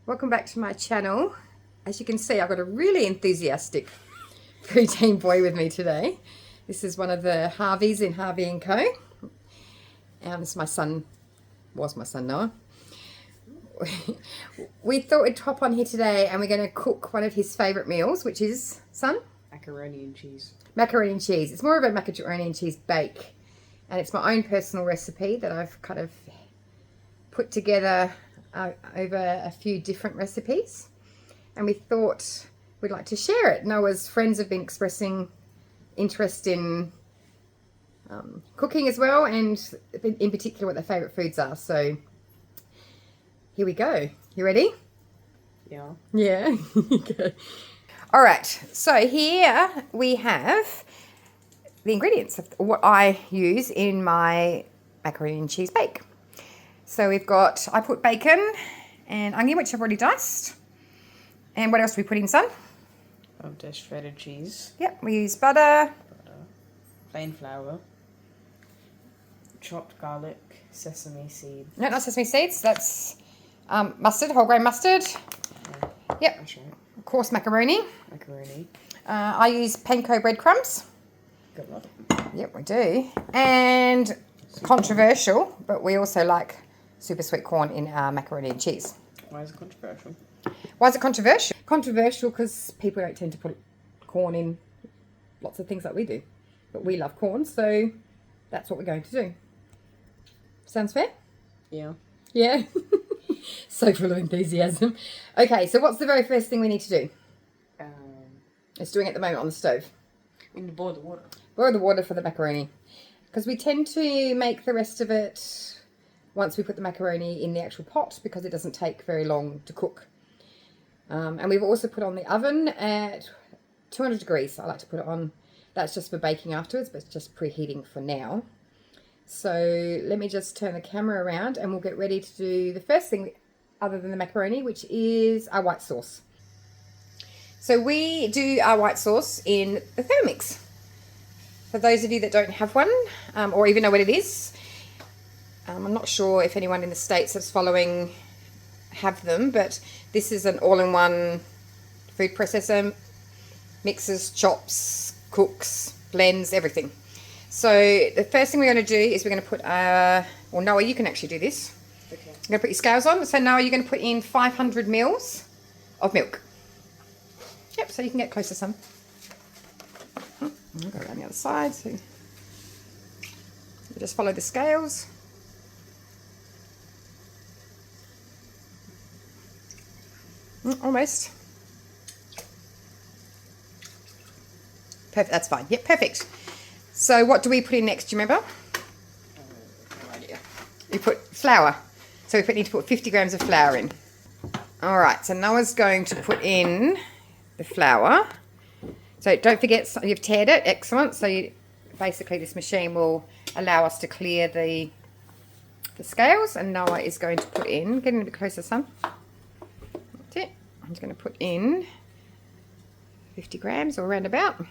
Welcome back to my channel. As you can see, I've got a really enthusiastic preteen boy with me today. This is one of the Harveys in Harvey & Co. This is my son, was my son Noah. We thought we'd hop on here today and we're going to cook one of his favourite meals, which is, son? Macaroni and cheese. Macaroni and cheese. It's more of a macaroni and cheese bake. And it's my own personal recipe that I've kind of put together over a few different recipes. And we thought we'd like to share it. Noah's friends have been expressing interest in cooking as well, and in particular what their favourite foods are. So here we go. You ready? Yeah. Yeah. Okay. All right. So here we have the ingredients of what I use in my macaroni and cheese bake. So we've got, I put bacon and onion, which I've already diced. And what else do we put in, son? There's shredded cheese. Yep, we use butter. Plain flour. Chopped garlic. Sesame seed. No, not sesame seeds. That's mustard, whole grain mustard. Yep. That's right. Coarse macaroni. Macaroni. I use panko breadcrumbs. Good luck. Yep, we do. And controversial, but we also like super sweet corn in our macaroni and cheese. Why is it controversial? Why is it controversial? Controversial because people don't tend to put corn in lots of things like we do. But we love corn, so that's what we're going to do. Sounds fair? Yeah. Yeah. So full of enthusiasm. Okay, so what's the very first thing we need to do? It's doing it at the moment on the stove. We need to boil the water. Boil the water for the macaroni. Because we tend to make the rest of it once we put the macaroni in the actual pot, because it doesn't take very long to cook. And we've also put on the oven at 200 degrees. I like to put it on. That's just for baking afterwards, but it's just preheating for now. So let me just turn the camera around and we'll get ready to do the first thing other than the macaroni, which is our white sauce. So we do our white sauce in the Thermomix. For those of you that don't have one, or even know what it is, I'm not sure if anyone in the States that's following have them, but this is an all-in-one food processor, mixes, chops, cooks, blends, everything. So the first thing we're going to do is we're going to put, well, Noah, you can actually do this. Okay. You're going to put your scales on. So Noah, you're going to put in 500 mils of milk. Yep, so you can get closer some. I'll go around the other side. So you just follow the scales. Almost. Perfect, that's fine. Yep, perfect. So what do we put in next, do you remember? No idea. You put flour. So we need to put 50 grams of flour in. All right, so Noah's going to put in the flour. So don't forget, you've tared it. Excellent. So basically this machine will allow us to clear the scales. And Noah is going to put in, get in a bit closer, son. That's it. I'm just going to put in 50 grams or around about.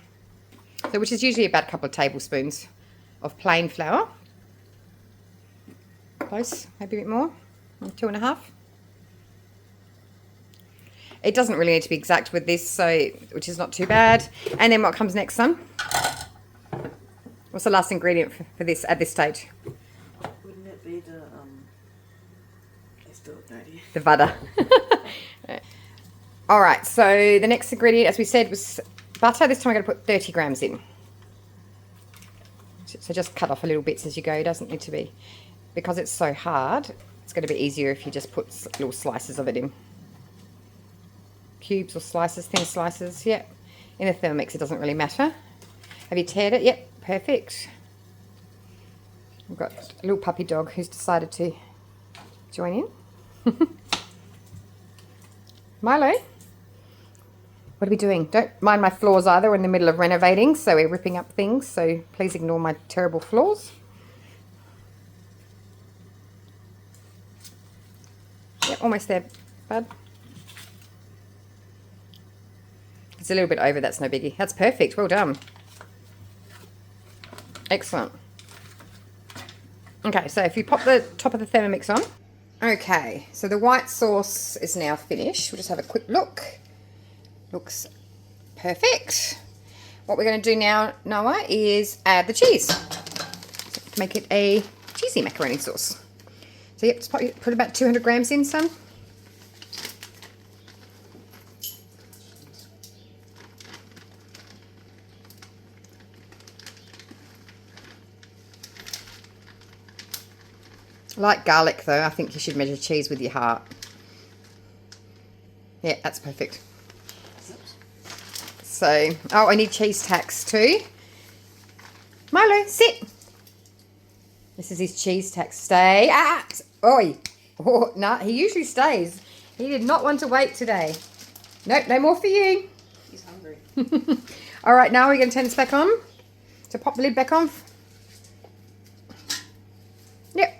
So which is usually about a couple of tablespoons of plain flour. Close, maybe a bit more. 2.5. It doesn't really need to be exact with this, so which is not too bad. And then what comes next, son? What's the last ingredient for this at this stage? Wouldn't it be the I still have no idea. The butter. All right, so the next ingredient, as we said, was butter. This time I'm going to put 30 grams in. So just cut off a little bits as you go. It doesn't need to be, because it's so hard, it's going to be easier if you just put little slices of it in. Cubes or slices, thin slices, yep. In the Thermomix, it doesn't really matter. Have you tared it? Yep, perfect. We've got a little puppy dog who's decided to join in. Milo, what are we doing? Don't mind my floors either. We're in the middle of renovating, so we're ripping up things, so please ignore my terrible floors. Yep, almost there, bud. It's a little bit over, that's no biggie. That's perfect, well done. Excellent. Okay, so if you pop the top of the Thermomix on, Okay, so the white sauce is now finished. We'll just have a quick look. Looks perfect. What we're going to do now, Noah, is add the cheese. So make it a cheesy macaroni sauce. So yep, just put about 200 grams in, son. Like garlic though, I think you should measure cheese with your heart. Yeah, that's perfect. So, oh, I need cheese tacks too. Milo, sit. This is his cheese tack. Stay. Ah! Oi. Oh, no, he usually stays. He did not want to wait today. Nope, no more for you. He's hungry. All right, now we're going to turn this back on. So pop the lid back on. Yep.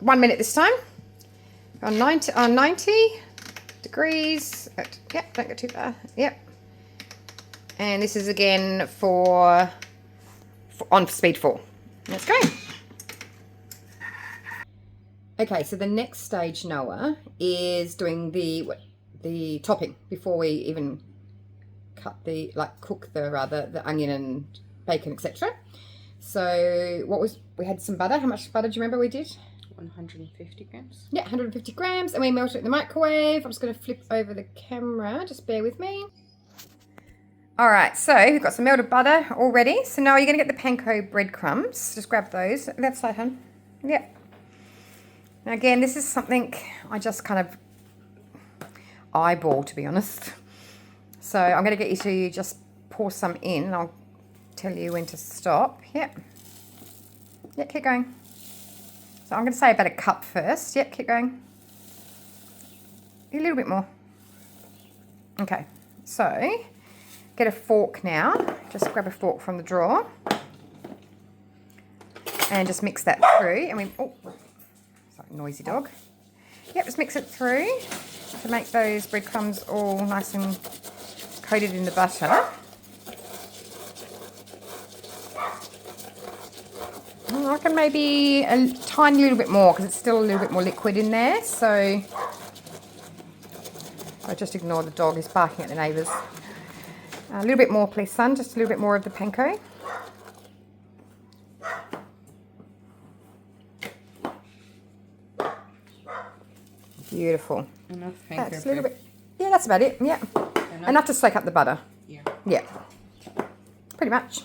1 minute this time. On 90 degrees. Yep, don't go too far. Yep. And this is again for on speed 4. Let's go. Okay, so the next stage, Noah, is doing the topping before we even cook the onion and bacon, etc. So we had some butter. How much butter do you remember we did? 150 grams. Yeah, 150 grams, and we melted it in the microwave. I'm just going to flip over the camera. Just bear with me. All right, so we've got some melted butter already. So now you're going to get the panko breadcrumbs. Just grab those. Left side, hon. Yep. Now again, this is something I just kind of eyeball, to be honest. So I'm going to get you to just pour some in, and I'll tell you when to stop. Yep. Yep, keep going. So I'm going to say about a cup first. Yep, keep going. A little bit more. Okay, so get a fork now. Just grab a fork from the drawer and just mix that through. And sorry, noisy dog. Yep, just mix it through to make those breadcrumbs all nice and coated in the butter. I reckon maybe a tiny little bit more because it's still a little bit more liquid in there. So I just ignore the dog. He's barking at the neighbours. A little bit more, please, son. Just a little bit more of the panko. Beautiful. Enough panko. That's a little bit. Yeah, that's about it. Yeah, enough to soak up the butter. Yeah. Yeah. Pretty much.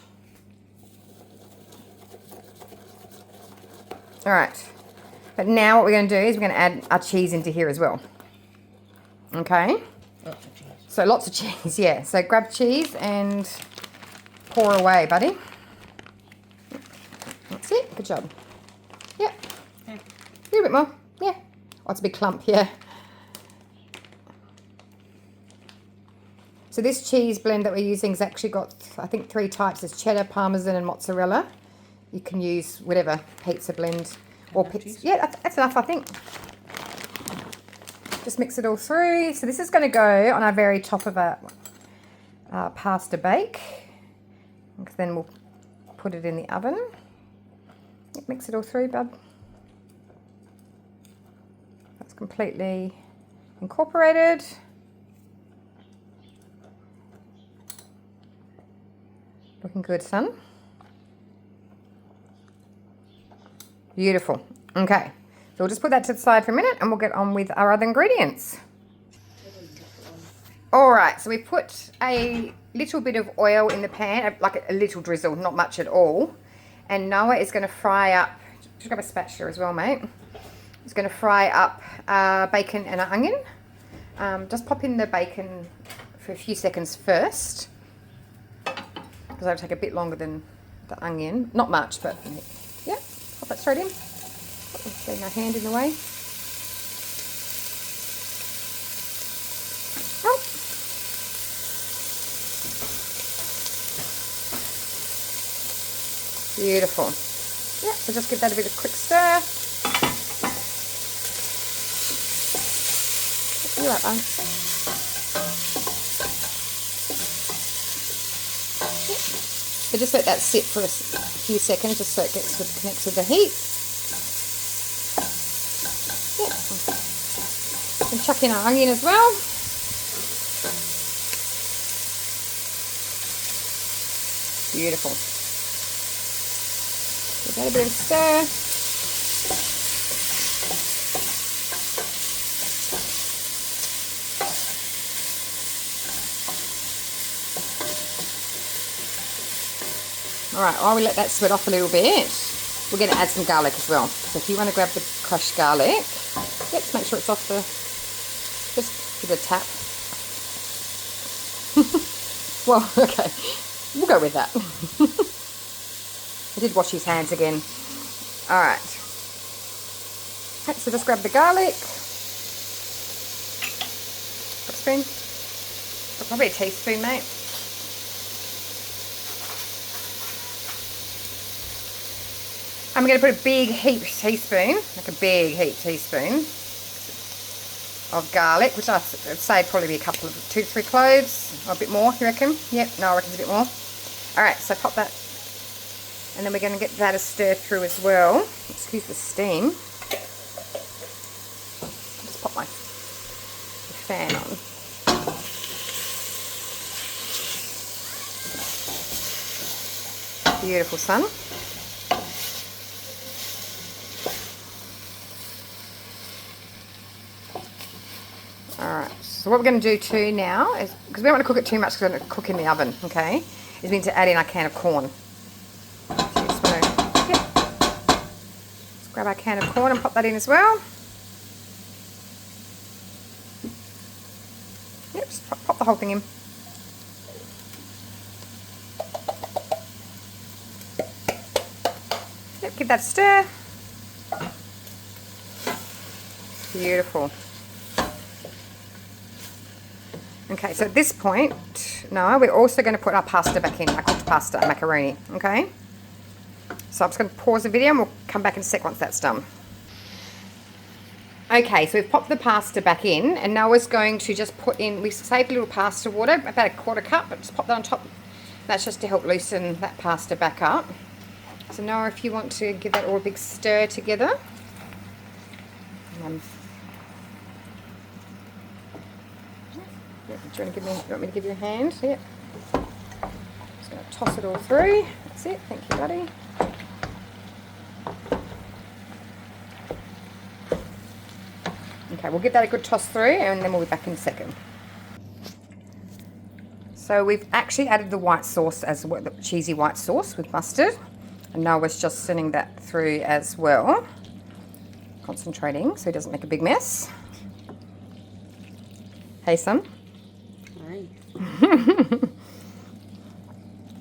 All right. But now what we're going to do is we're going to add our cheese into here as well. Okay. Lots of cheese. So lots of cheese, yeah. So grab cheese and pour away, buddy. That's it. Good job. Yep. Yeah. A little bit more. Yeah. Oh, it's a big clump, yeah. So this cheese blend that we're using has actually got, I think, 3 types. There's cheddar, parmesan, and mozzarella. You can use whatever pizza blend or pizza. Yeah, that's enough, I think. Just mix it all through. So this is going to go on our very top of a pasta bake. Then we'll put it in the oven. Mix it all through, bud. That's completely incorporated. Looking good, son. Beautiful. Okay, so we'll just put that to the side for a minute and we'll get on with our other ingredients. All right, so we put a little bit of oil in the pan, like a little drizzle, not much at all. And Noah is going to fry up, just grab a spatula as well, mate. He's going to fry up bacon and an onion. Just pop in the bacon for a few seconds first, because that'll take a bit longer than the onion. Not much, but yeah. Pop it straight in. Getting our hand in the way. Oh. Beautiful. Yeah, so just give that a bit of a quick stir. You like that? So just let that sit for a few seconds just so it connects with the heat. And chuck in our onion as well. Beautiful. Give that a bit of a stir. Alright, while we let that sweat off a little bit, we're going to add some garlic as well. So if you want to grab the crushed garlic, let's make sure it's off the, just give it a tap. Well, okay, we'll go with that. I did wash his hands again. Alright. Okay, so just grab the garlic. A spoon. Probably a teaspoon, mate. I'm going to put a big heap teaspoon, like a big heap teaspoon of garlic, which I'd say probably be a couple of 2 to 3 cloves, or a bit more, you reckon? Yep, no, I reckon it's a bit more. Alright, so pop that, and then we're going to get that a stir through as well. Excuse the steam. Just pop my fan on. Beautiful, son. Alright, so what we're going to do too now is, because we don't want to cook it too much because we're going to cook in the oven, okay, is we need to add in our can of corn. So you just want to, let's grab our can of corn and pop that in as well. Yep, just pop the whole thing in. Yep, give that a stir. Beautiful. Okay, so at this point, no, we're also going to put our pasta back in, our cooked pasta and macaroni, okay? So I'm just going to pause the video and we'll come back in a sec once that's done. Okay, so we've popped the pasta back in, and now we're going to just put in, we saved a little pasta water, about a 1/4 cup, but just pop that on top. That's just to help loosen that pasta back up. So now if you want to give that all a big stir together. Do you want me to give you a hand? Yep. Just going to toss it all through. That's it. Thank you, buddy. Okay, we'll give that a good toss through and then we'll be back in a second. So we've actually added the white sauce as well, the cheesy white sauce with mustard. And now we're just sending that through as well. Concentrating so it doesn't make a big mess. Hey, son.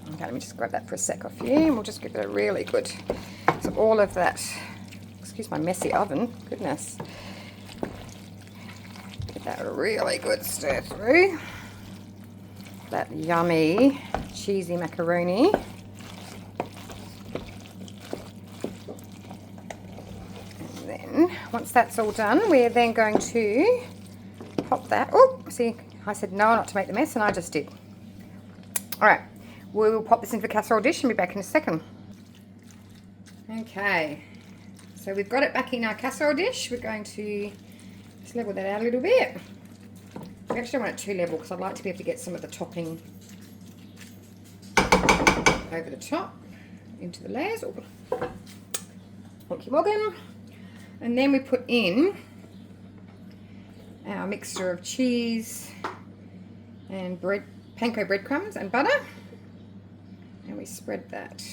Okay, let me just grab that for a sec off you, and we'll just give it a really good, so all of that, excuse my messy oven, goodness, get that a really good stir through, that yummy cheesy macaroni. And then, once that's all done, we're then going to pop that, oh, see, I said no, not to make the mess, and I just did. Alright, we will pop this into the casserole dish and be back in a second. Okay, so we've got it back in our casserole dish. We're going to just level that out a little bit. We actually want it too level because I'd like to be able to get some of the topping over the top into the layers. Oh. Thank you, Morgan. And then we put in our mixture of cheese and bread, panko breadcrumbs and butter, and we spread that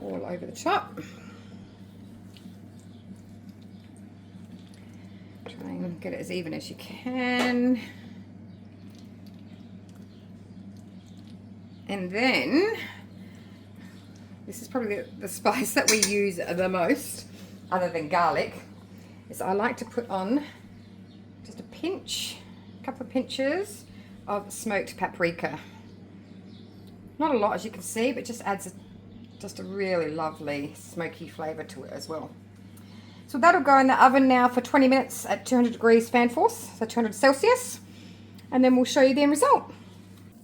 all over the top. Try and get it as even as you can. And then, this is probably the spice that we use the most, other than garlic, is I like to put on just a pinch, a couple of pinches of smoked paprika. Not a lot, as you can see, but just adds just a really lovely smoky flavour to it as well. So that'll go in the oven now for 20 minutes at 200 degrees fan force, so 200 Celsius, and then we'll show you the end result.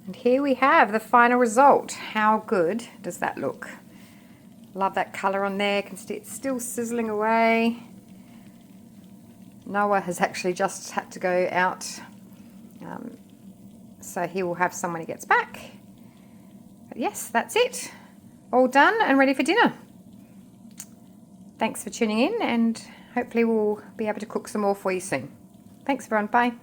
And here we have the final result. How good does that look? Love that colour on there. You can see it's still sizzling away. Noah has actually just had to go out, so he will have some when he gets back. But yes, that's it. All done and ready for dinner. Thanks for tuning in, and hopefully we'll be able to cook some more for you soon. Thanks everyone, bye.